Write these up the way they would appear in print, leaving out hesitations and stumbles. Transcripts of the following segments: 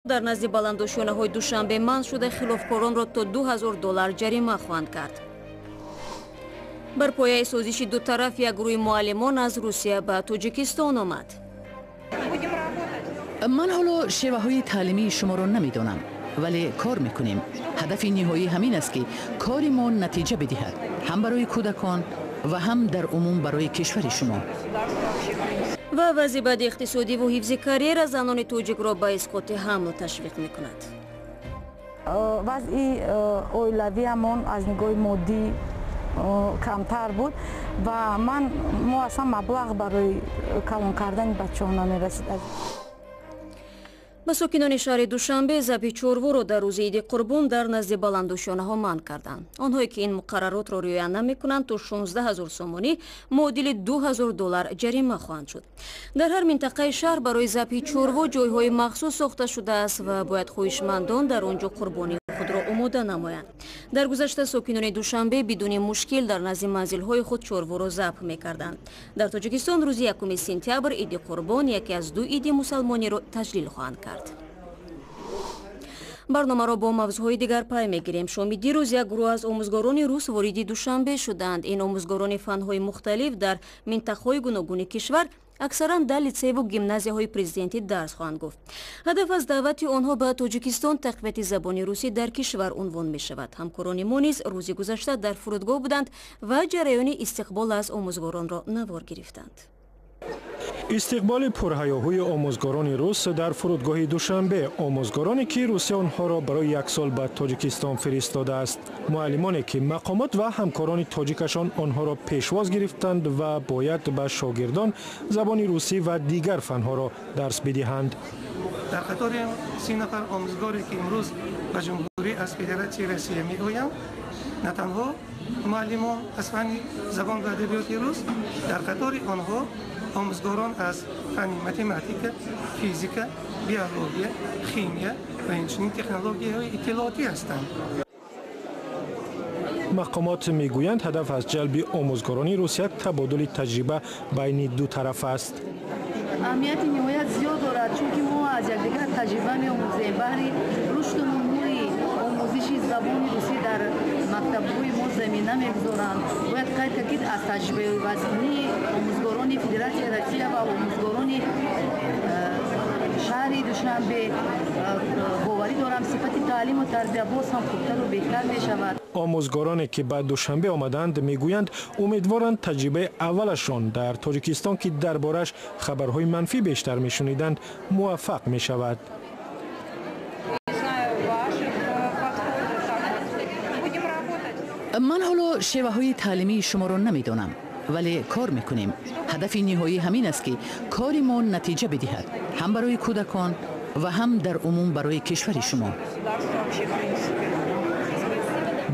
дар назди баландошонаҳои душанбе манъ шуда хилофкоронро то $2000 ҷарима хоҳанд кард. бар пояи созиши дутараф як гурӯҳи муаллимон аз Русия ба Тоҷикистон омад. ман ҳоло шеваҳои таълимии шуморо намедонам, вале кор мекунем. ҳадафи ниҳоӣ ҳамин аст ки кори мо натиҷа бидиҳад, ҳам барои кӯдакон ва ҳам дар умум барои кишвари шумо. ва вазифаи иқтисодӣ ва ҳифзи карьера занони тоҷикро ба исқоти ҳамл ташвиқ мекунад. вазъи оилавиамон аз нигоҳи моддӣ камтар буд ва мо асlan маблағ барои калон кардани бачаҳо намерасид. ба сокинони шаҳри Душанбе забҳи чорворо дар рӯзи иди Қурбон дар назди баландошонаҳо манъ карданд. онҳое ки ин муқарраротро риоя намекунанд то 16000 сомонӣ муодили $2000 ҷарима хоҳанд шуд. дар ҳар минтақаи шаҳр барои забҳи чорво ҷойҳои махсус сохта шудааст ва бояд хоҳишмандон дар он ҷо қурбони худро омода намоянд. дар гузашта сокинони Душанбе бидуни мушкил дар назди манзилҳои худ чорворо забҳ мекарданд. дар Тоҷикистон рӯзи 1 сентябр иди Қурбон яке аз ду иди мусалмониро таҷлил хоҳанд кард. барномаро бо мавзӯъҳои дигар пай мегирем. шоми дирӯз як гурӯҳ аз омӯзгорони рус вориди Душанбе шуданд. ин омӯзгорони фанҳои мухталиф дар минтақаҳои гуногуни кишвар аксаран дар литсееву гимназияҳои президентӣ дарс хоҳанд гуфт. ҳадаф аз даъвати онҳо ба Тоҷикистон тақвияти забони русӣ дар кишвар унвон мешавад. ҳамкорони мо низ рӯзи гузашта дар фурудгоҳ буданд ва ҷараёни истиқбол аз омӯзгоронро навор гирифтанд. истиқболи пурҳаёҳӯи омӯзгорони рус дар фурудгоҳи Душанбе. омӯзгороне ки Русия онҳоро барои як сол ба Тоҷикистон фиристодааст. муаллимоне ки мақомот ва ҳамкорони тоҷикашон онҳоро пешвоз гирифтанд ва бояд ба шогирдон забони русӣ ва дигар фанҳоро дарс бидиҳанд. дар қатори 30 нафар омӯзгоре ки имрӯз ба ҷумҳурӣ аз Федератсияи Россия меоянд, на танҳо муаллимон аз фани забон ва адабиёти рус, дар қатори онҳо омӯзгорон аз фани математика, физика, биология, химия ва инчунин технологияҳои иттилоотӣ ҳастанд. мақомот мегӯянд ҳадаф аз ҷалби омӯзгорони Русия табодули таҷриба байни ду тараф аст. аҳамияти ниҳоят зиёд дорад, чунки мо аз якдигар таҷриба меомӯзем. баҳри рушду нумӯи омӯзиши забони русӣ дар мактабҳои мо замина мегузоранд. бояд қайд кард ки аз таҷрибаи вазъинии омӯзгорони Федератсияи Россия ва омӯзгорони шаҳри Душанбе боварӣ дорам сифати таълиму тарбия боз ҳам хубтару беҳтар мешавад. омӯзгороне ки ба Душанбе омаданд мегӯянд умедворанд таҷрибаи аввалашон дар Тоҷикистон ки дар бораш хабарҳои манфӣ бештар мешуниданд муваффақ мешавад. ман ҳоло шеваҳои таълимии шуморо намедонам, вале кор мекунем. ҳадафи ниҳоӣ ҳамин аст ки кори мо натиҷа бидиҳад, ҳам барои кӯдакон ва ҳам дар умум барои кишвари шумо.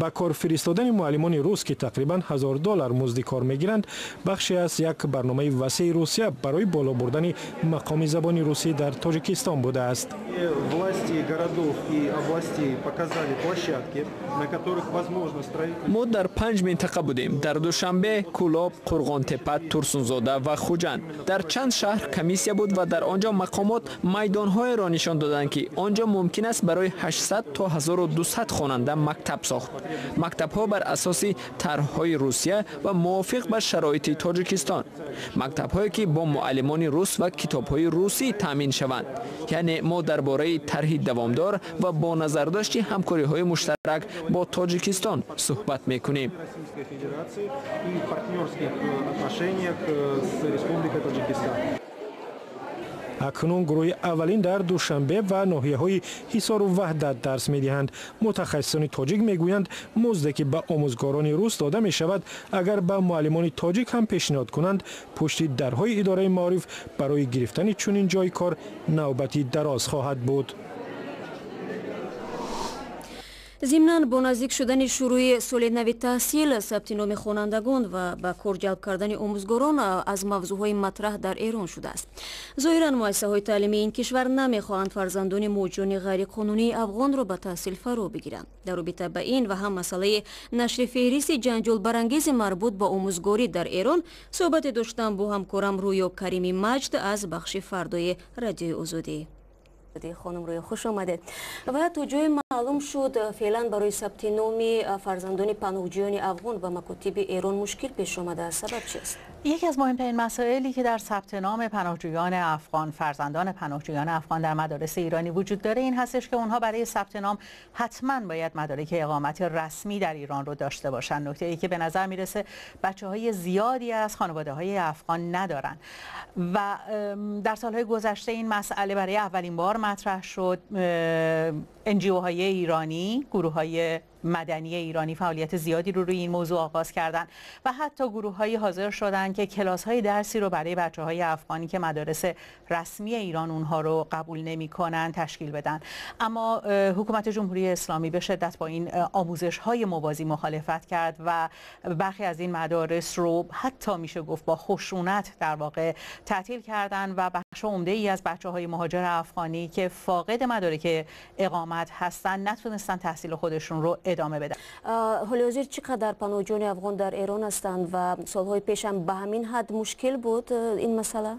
ба кор фиристодани муаллимони рус ки тақрибан $1000 музди кор мегиранд бахше аз як барномаи васеъи Русия барои боло бурдани мақоми забони русӣ дар Тоҷикистон будааст. Власти городов и областей показали площадки, на которых возможно строительство. мо дар 5 минтақа будем: дар Душанбе, Кулоб, Қурғонтепа, Турсунзода ва Хуҷанд. дар чанд шаҳр комиссия буд ва дар онҷо мақомот майдонҳоеро нишон доданд ки онҷо мумкин аст барои 800 то 1200 хонанда мактаб сохт. мактабҳо бар асоси тарҳҳои Русия ва мувофиқ ба шароити Тоҷикистон. мактабҳое ки бо муаллимони рус ва китобҳои русӣ таъмин шаванд. яъне мо дар бораи тарҳи давомдор ва бо назардошти ҳамкориҳои муштарак бо Тоҷикистон суҳбат мекунем. акнун гурӯҳи аввалин дар Душанбе ва ноҳияҳои Ҳисору Ваҳдат дарс медиҳанд. мутахассисони тоҷик мегӯянд музде ки ба омӯзгорони рус дода мешавад агар ба муаллимони тоҷик ҳам пешниҳод кунанд пушти дарҳои идораи маориф барои гирифтани чунин ҷойи кор навбати дароз хоҳад буд. зимнан бо наздик шудани шурӯи соли нави таҳсил сабти номи хонандагон ва ба кор ҷалб кардани омӯзгорон аз мавзӯъҳои матраҳ дар Эрон шудааст. зоҳиран муассисаҳои таълимии ин кишвар намехоҳанд фарзандони муҳоҷирони ғайриқонунии афғонро ба таҳсил фаро бигиранд. дар робита ба ин ва ҳам масъалаи нашри феҳристи ҷанҷолбарангези марбут ба омӯзгорӣ дар Эрон суҳбате доштам бо ҳамкорам Рӯё Карими Маҷд аз бахши фардои Радиои Озодӣ. خانم روی خوش آمده. و تا جای معلوم شد فعلا برای ثبت نام فرزندان پناهجویان افغان و مکاتب ایران مشکل پیش آمده. سبب چیست؟ یکی از مهمترین مسائلی که در ثبت نام پناهجویان افغان، فرزندان پناهجویان افغان در مدارس ایرانی وجود داره این هستش که اونها برای ثبت نام حتما باید مدارک اقامت رسمی در ایران رو داشته باشن. نکته ای که به نظر میرسه بچه‌های زیادی از خانواده‌های افغان ندارن و در سالهای گذشته این مسئله برای اولین بار مطرح شد. NGO های ایرانی، گروه های مدنی ایرانی فعالیت زیادی رو روی این موضوع آغاز کردن و حتی گروه های حاضر شدن که کلاس های درسی رو برای بچه های افغانی که مدارس رسمی ایران اونها رو قبول نمی کنن تشکیل بدن. اما حکومت جمهوری اسلامی به شدت با این آموزش های موازی مخالفت کرد و برخی از این مدارس رو حتی میشه گفت با خشونت در واقع تعطیل کردن و بخش عمده ای از بچه های مهاجر افغانی که فاقد مدارک اقامت هستن نتونستن تحصیل خودشون رو ادامه بدن. حالی حاضر چقدر پناهجویان افغان در ایران هستند و سالهای پیش هم به همین حد مشکل بود این مسئله؟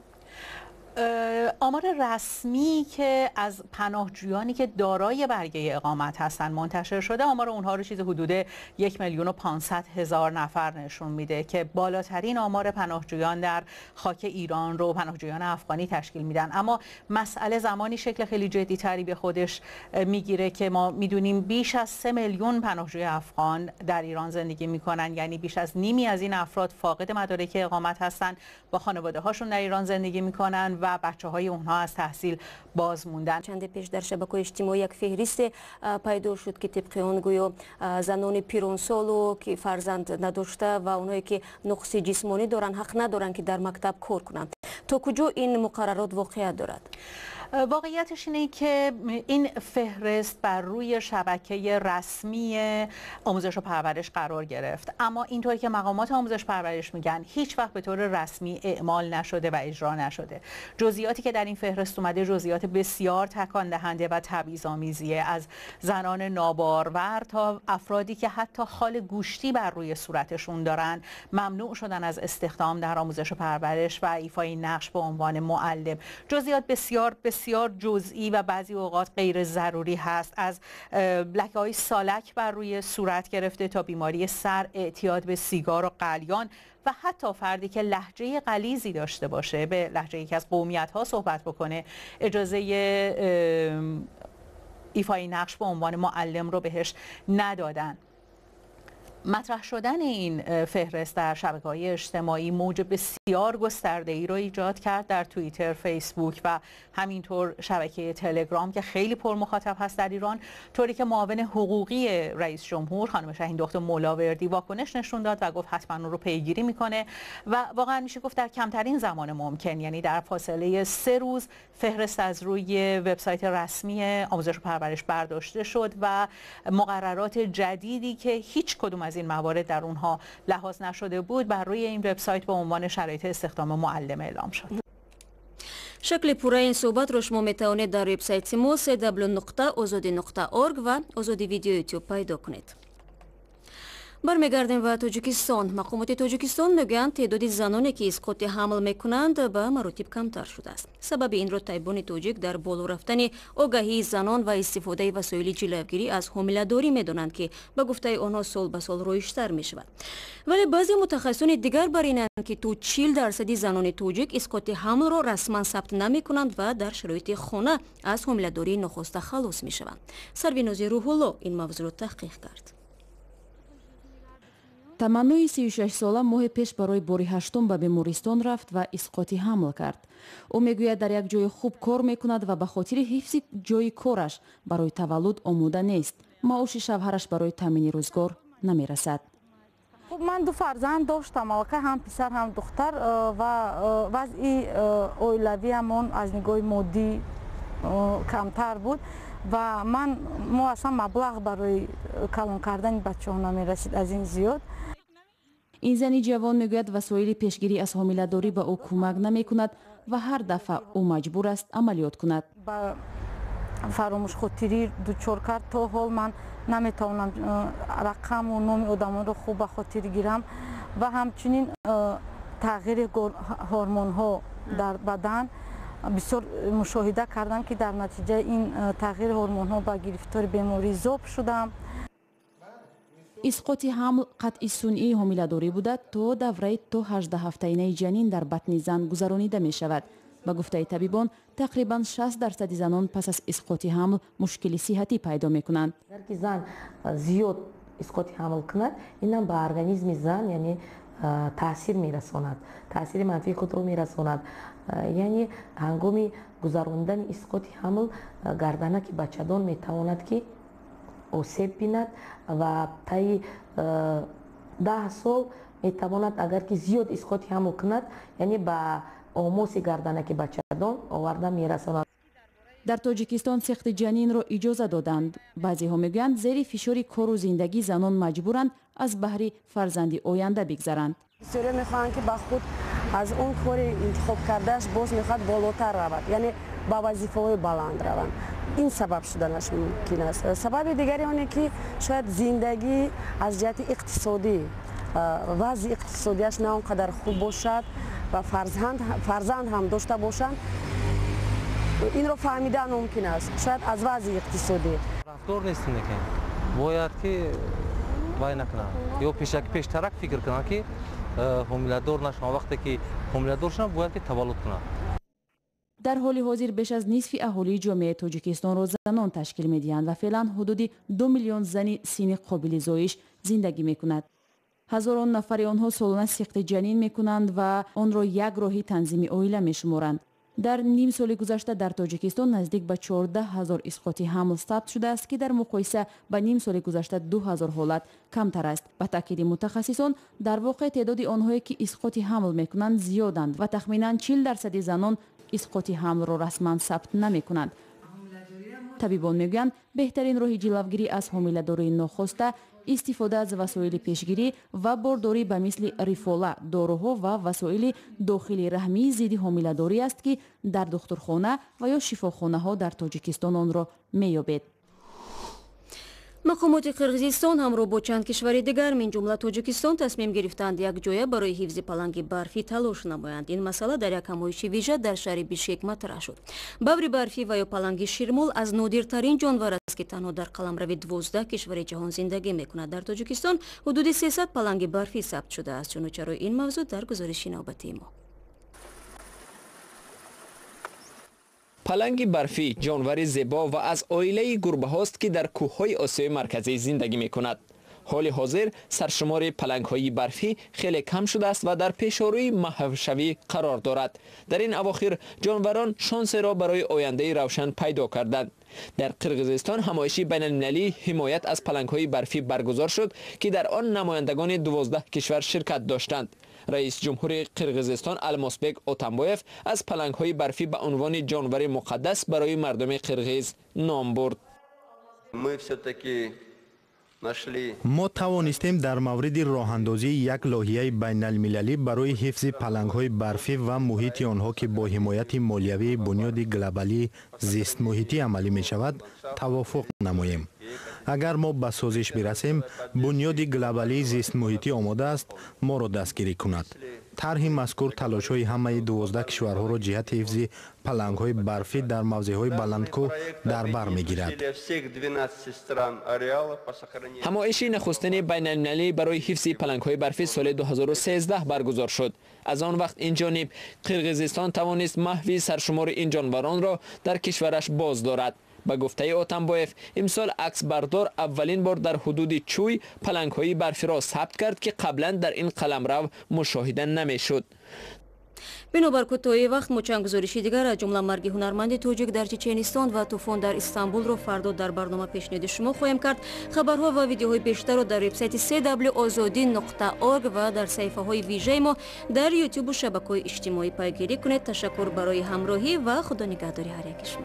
آمار رسمی که از پناهجویانی که دارای برگه اقامت هستن منتشر شده آمار اونها رو چیز حدود 1,500,000 نفر نشون میده که بالاترین آمار پناهجویان در خاک ایران رو پناهجویان افغانی تشکیل میدن. اما مسئله زمانی شکل خیلی جدی تری به خودش میگیره که ما میدونیم بیش از 3 میلیون پناهجوی افغان در ایران زندگی میکنن، یعنی بیش از نیمی از این افراد فاقد مدارک اقامت هستن، با خانواده هاشون در ایران زندگی میکنن و بچه‌های اونها از تحصیل باز موندن. چند پیش در شبکه‌های اجتماعی یک فهرست پیدا شد که طبق آن گویا زنان پیرانسالو که فرزند نداشته و اونایی که نقص جسمانی دارن حق ندارن که در مکتب کار کنند. تا کجا این مقررات واقعیت دارد؟ واقعیتش اینه که این فهرست بر روی شبکه رسمی آموزش و پرورش قرار گرفت، اما اینطوری که مقامات آموزش پرورش میگن هیچ وقت به طور رسمی اعمال نشده و اجرا نشده. جزئیاتی که در این فهرست اومده جزئیات بسیار تکان دهنده و تبعیض‌آمیزیه، از زنان نابارور تا افرادی که حتی خال گوشتی بر روی صورتشون دارن ممنوع شدن از استخدام در آموزش و پرورش و ایفای نقش به عنوان معلم. جزئیات بسیار جزئی و بعضی اوقات غیر ضروری هست، از لکه‌های سالک بر روی صورت گرفته تا بیماری سر، اعتیاد به سیگار و قلیان و حتی فردی که لهجه غلیظی داشته باشه، به لهجه یکی از قومیت‌ها صحبت بکنه، اجازه ایفای نقش به عنوان معلم رو بهش ندادن. مطرح شدن این فهرست در شبکه‌های اجتماعی موج بسیار گسترده‌ای رو ایجاد کرد در توییتر، فیسبوک و همینطور شبکه تلگرام که خیلی پر مخاطب هست در ایران، طوری که معاون حقوقی رئیس جمهور خانم شهین دکتر مولاوردی واکنش نشون داد و گفت حتما اون رو پیگیری میکنه و واقعا میشه گفت در کمترین زمان ممکن، یعنی در فاصله 3 روز فهرست از روی وبسایت رسمی آموزش و پرورش برداشته شد و مقررات جدیدی که هیچ کدوم از این موارد در اونها لحاظ نشده بود بر روی این وبسایت به عنوان شرایط استخدام معلم اعلام شد. شکل پوره این صحبت رو شما میتوانید در وبسایت ما www.azadi.org و آزادی ویدیو یوتیوب پیدا کنید. برمیگردیم و تاجیکستان. مقامات تاجیکستان میگویند تعداد زنانی که اسقاط حمل میکنند به مراتب کمتر شده است. سبب این را طبیبان تاجیک در بالا رفتن آگاهی زنان و استفاده وسایل جلوگیری از حامله‌داری میدانند که به گفته آنها سال به سال رایج‌تر میشود. ولی بعضی متخصصان دیگر بر اینند که تا 40% زنان تاجیک اسقاط حمل را رسما ثبت نمیکنند و در شرایط خانه از حامله‌داری نخسته خلاص میشوند. سربیناز روح الله این موضوع را تحقیق کرد. таманнӯи 36 сола моҳи пеш барои бори ҳаштум ба бемористон рафт ва исқоти ҳамл кард. ӯ мегӯяд дар як ҷои хуб кор мекунад ва ба хотири ҳифзи ҷои кораш барои таваллуд омода нест. маоши шавҳараш барои таъмини рӯзгор намерасад. من 2 فرزند داشتم، که هم پسر هم دختر و وضعی اویلویمون از نگاه مادی کمتر بود و ما اصلا مبلغ برای کلان کردن بچه ها نمیرسید از این زیاد. این زنی جوان میگوید وسایل پیشگیری از حامله‌داری به او کمک نمیکند و هر دفعه او مجبور است عملیات کند. با فراموش خاطری دچار کرد. تا حال من نمیتونم رقم و نام آدمان رو خوب به خاطر گیرم و همچنین تغییر هورمون ها در بدن بسیار مشاهده کردم که در نتیجه این تغییر هورمون ها با گرفتار بیماری ذوب شدم. اسقاط حمل قطع صنعی حامله‌داری بوده تا دوره تا 18 هفته‌ای جنین در بطن زن گذرانیده می شود. با گفته طبیبان تقریبا 60% زنان پس از اسقاط حمل مشکل صحتی پیدا می کنند. اگر زن زیاد اسقاط حمل کند این به ارگانیسم زن یعنی تاثیر می رساند، تاثیر منفی خود رو می رساند. یعنی هنگام گذراندن اسقاط حمل گردنک بچه‌دار می تواند که آسیب بیند و طی 10 سال می تواند اگر که زیاد اسقاط حمل کند یعنی با آموس گردنک بچه‌دار آورده می رساند. در تاجیکستان سخت جنین را اجازه دادند. بعضی ها میگویند زیر فشار کار و زندگی زنان مجبورند از بهر فرزندی آینده بگذرند. بسیاری میخواهند که با خود از اون کار انتخاب کردهش باز میخواد بالاتر رود، یعنی با وظیفه‌های بلند روند. این سبب شدنش ممکن است. سبب دیگری آنه که شاید زندگی از جهت اقتصادی وضع اقتصادیش نه اونقدر خوب باشد و فرزند هم داشته باشند. این رو فهمیدن ممکن است، شاید از وضع اقتصادی. رفتار نیست که باید که وای نکنن یا پیشترک فکر کنن که حامله‌دار نشن. وقتی که حامله‌دار شدن باید که تولد کنن. در حال حاضر بیش از نصف اهالی جامعه تاجیکستان را زنان تشکیل می‌دهند و فعلا حدود 2 میلیون زن سن قابل زایش زندگی می‌کند. هزاران نفر آنها سالانه سقط جنین می‌کنند و آن را یک راه تنظیم عائله می‌شمارند. در نیم سال گذشته در تاجیکستان نزدیک به 14,000 اسقاط حمل ثبت شده است که در مقایسه با نیم سال گذشته 2,000 حالت کمتر است. به تاکید متخصصان در واقع تعداد آنهایی که اسقاط حمل میکنند زیادند و تخمینا 40% زنان اسقاط حمل را رسما ثبت نمیکنند. طبیبان میگویند بهترین راه جلوگیری از حامله‌داری ناخواسته استفاده از وسایل پیشگیری و بارداری به مثل ریفولا، داروها و وسایل داخلی رحمی ضد حامله‌داری است که در دکترخانه و یا شفاخانه ها در تاجیکستان آن را می‌یابید. مقامات قرغیزستان همراه با چند کشور دیگر من جمله تاجیکستان تصمیم گرفتند یک جایه برای حفظ پلنگ برفی تلاش نمایند. این مسئله در یک همایش ویژه در شهر بیشکک مطرح شد. ببر برفی و یا پلنگ شیرمول از نادرترین جانور است که تنها در قلمرو 12 کشور جهان زندگی میکند. در تاجیکستان حدود 300 پلنگ برفی ثبت شده است. چنانچه روی این موضوع در گزارش نوبتی ما. پلنگ برفی جانور زیبا و از عائله گربه هاست که در کوههای آسیای مرکزی زندگی می کند. حال حاضر سرشمار پلنگ های برفی خیلی کم شده است و در پیشروی محو شوی قرار دارد. در این اواخر جانوران شانس را برای آینده روشن پیدا کردند. در قرغیزستان همایشی بین المللی حمایت از پلنگ های برفی برگزار شد که در آن نمایندگان 12 کشور شرکت داشتند. رئیس جمهور قرغیزستان الماسبک اوتانبایف از پلنگ های برفی به عنوان جانور مقدس برای مردم قرغیز نام برد. ما توانستیم در مورد راهاندازی یک لایحه بین المللی برای حفظ پلنگ های برفی و محیط آنها که با حمایت مالیوی بنیاد گلوبالی زیست محیطی عملی می شود توافق نماییم. اگر ما به سازش برسیم بنیاد گلوبالی زیست محیطی آماده است ما را دستگیری کند. طرح مذکور تلاش های همه 12 کشورها را جهت حفظ پلنگ های برفی در موضع های بلندکوه در بر می گیرد. همایش نخستین بین المللی برای حفظ پلنگ های برفی سال 2013 برگزار شد. از آن وقت این جانب قرغیزستان توانست محو سرشمار این جانوران را در کشورش باز دارد. به گفته اوتانبایف امسال عکس بردار اولین بار در حدود چوی پلنگ های برفی را ثبت کرد که قبلا در این قلمرو مشاهده نمی شد. بنابر کوتاهی وقت ما چند گزارشی دیگر از جمله مرگ هنرمند تاجیک در چچنستان و طوفان در استانبول را فردا در برنامه پیشنهاد شما خواهیم کرد. خبرها و ویدیوهای بیشتر را در وبسایت www.azadi.org و در صفحه های ویژه ما در یوتیوب و شبکه‌های اجتماعی پیگیری کنید. تشکر برای همراهی و خدا نگهداری هر یک شما.